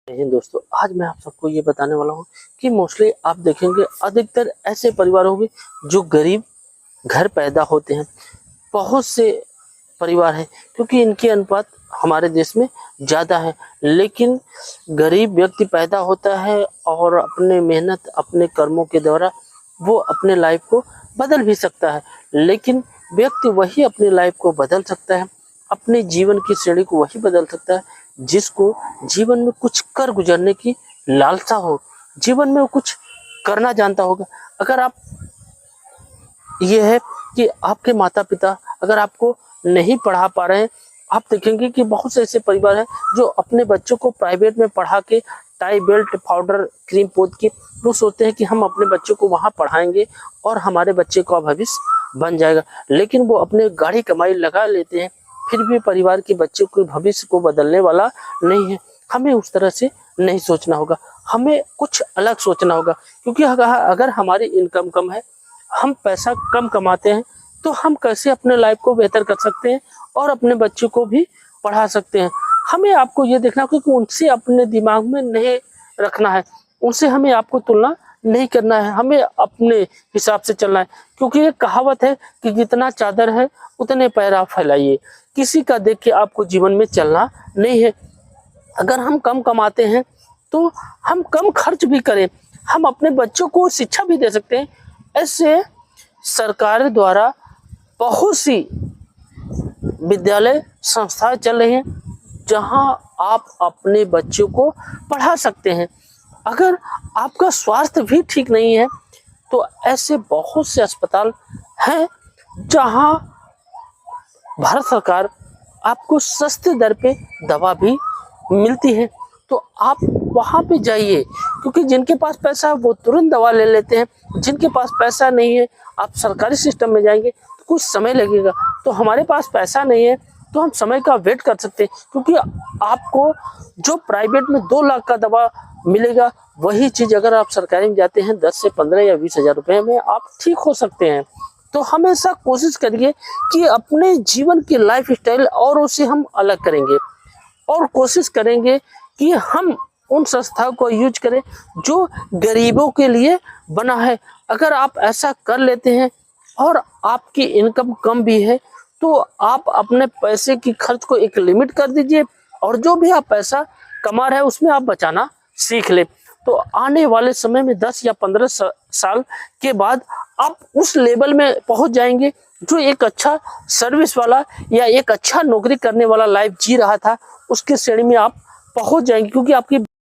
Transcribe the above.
दोस्तों, आज मैं आप सबको ये बताने वाला हूँ कि मोस्टली आप देखेंगे अधिकतर ऐसे परिवार होंगे जो गरीब घर पैदा होते हैं। बहुत से परिवार हैं क्योंकि इनके अनुपात हमारे देश में ज़्यादा है, लेकिन गरीब व्यक्ति पैदा होता है और अपने मेहनत अपने कर्मों के द्वारा वो अपने लाइफ को बदल भी सकता है। लेकिन व्यक्ति वही अपनी लाइफ को बदल सकता है, अपने जीवन की श्रेणी को वही बदल सकता है जिसको जीवन में कुछ कर गुजरने की लालसा हो, जीवन में वो कुछ करना जानता होगा। अगर आप ये है कि आपके माता पिता अगर आपको नहीं पढ़ा पा रहे हैं, आप देखेंगे कि बहुत से ऐसे परिवार हैं जो अपने बच्चों को प्राइवेट में पढ़ा के टाई बेल्ट पाउडर क्रीम पोत के वो सोचते हैं कि हम अपने बच्चों को वहाँ पढ़ाएंगे और हमारे बच्चे का भविष्य बन जाएगा। लेकिन वो अपने गाढ़ी कमाई लगा लेते हैं, फिर भी परिवार के बच्चों के भविष्य को बदलने वाला नहीं है। हमें उस तरह से नहीं सोचना होगा, हमें कुछ अलग सोचना होगा। क्योंकि अगर हमारी इनकम कम है, हम पैसा कम कमाते हैं, तो हम कैसे अपने लाइफ को बेहतर कर सकते हैं और अपने बच्चों को भी पढ़ा सकते हैं। हमें आपको ये देखना होगा कि उनसे अपने दिमाग में नहीं रखना है, उनसे हमें आपको तुलना नहीं करना है, हमें अपने हिसाब से चलना है। क्योंकि ये कहावत है कि जितना चादर है उतने पैर आप फैलाइए। किसी का देख के आपको जीवन में चलना नहीं है। अगर हम कम कमाते हैं तो हम कम खर्च भी करें, हम अपने बच्चों को शिक्षा भी दे सकते हैं। ऐसे सरकार द्वारा बहुत सी विद्यालय संस्थाएं चल रही हैं जहां आप अपने बच्चों को पढ़ा सकते हैं। अगर आपका स्वास्थ्य भी ठीक नहीं है तो ऐसे बहुत से अस्पताल हैं जहां भारत सरकार आपको सस्ते दर पे दवा भी मिलती है, तो आप वहाँ पे जाइए। क्योंकि जिनके पास पैसा है वो तुरंत दवा ले लेते हैं, जिनके पास पैसा नहीं है, आप सरकारी सिस्टम में जाएंगे तो कुछ समय लगेगा। तो हमारे पास पैसा नहीं है तो हम समय का वेट कर सकते हैं, क्योंकि आपको जो प्राइवेट में 2 लाख का दवा मिलेगा, वही चीज़ अगर आप सरकारी में जाते हैं 10 से 15 या 20 हज़ार रुपये में आप ठीक हो सकते हैं। तो हमेशा कोशिश करिए कि अपने जीवन की लाइफ स्टाइल औरों से हम अलग करेंगे और कोशिश करेंगे कि हम उन संस्थाओं को यूज करें जो गरीबों के लिए बना है। अगर आप ऐसा कर लेते हैं और आपकी इनकम कम भी है तो आप अपने पैसे की खर्च को एक लिमिट कर दीजिए और जो भी आप पैसा कमा रहे हैं उसमें आप बचाना सीख ले। तो आने वाले समय में 10 या 15 साल के बाद आप उस लेवल में पहुंच जाएंगे जो एक अच्छा सर्विस वाला या एक अच्छा नौकरी करने वाला लाइफ जी रहा था, उसकी श्रेणी में आप पहुंच जाएंगे। क्योंकि आपकी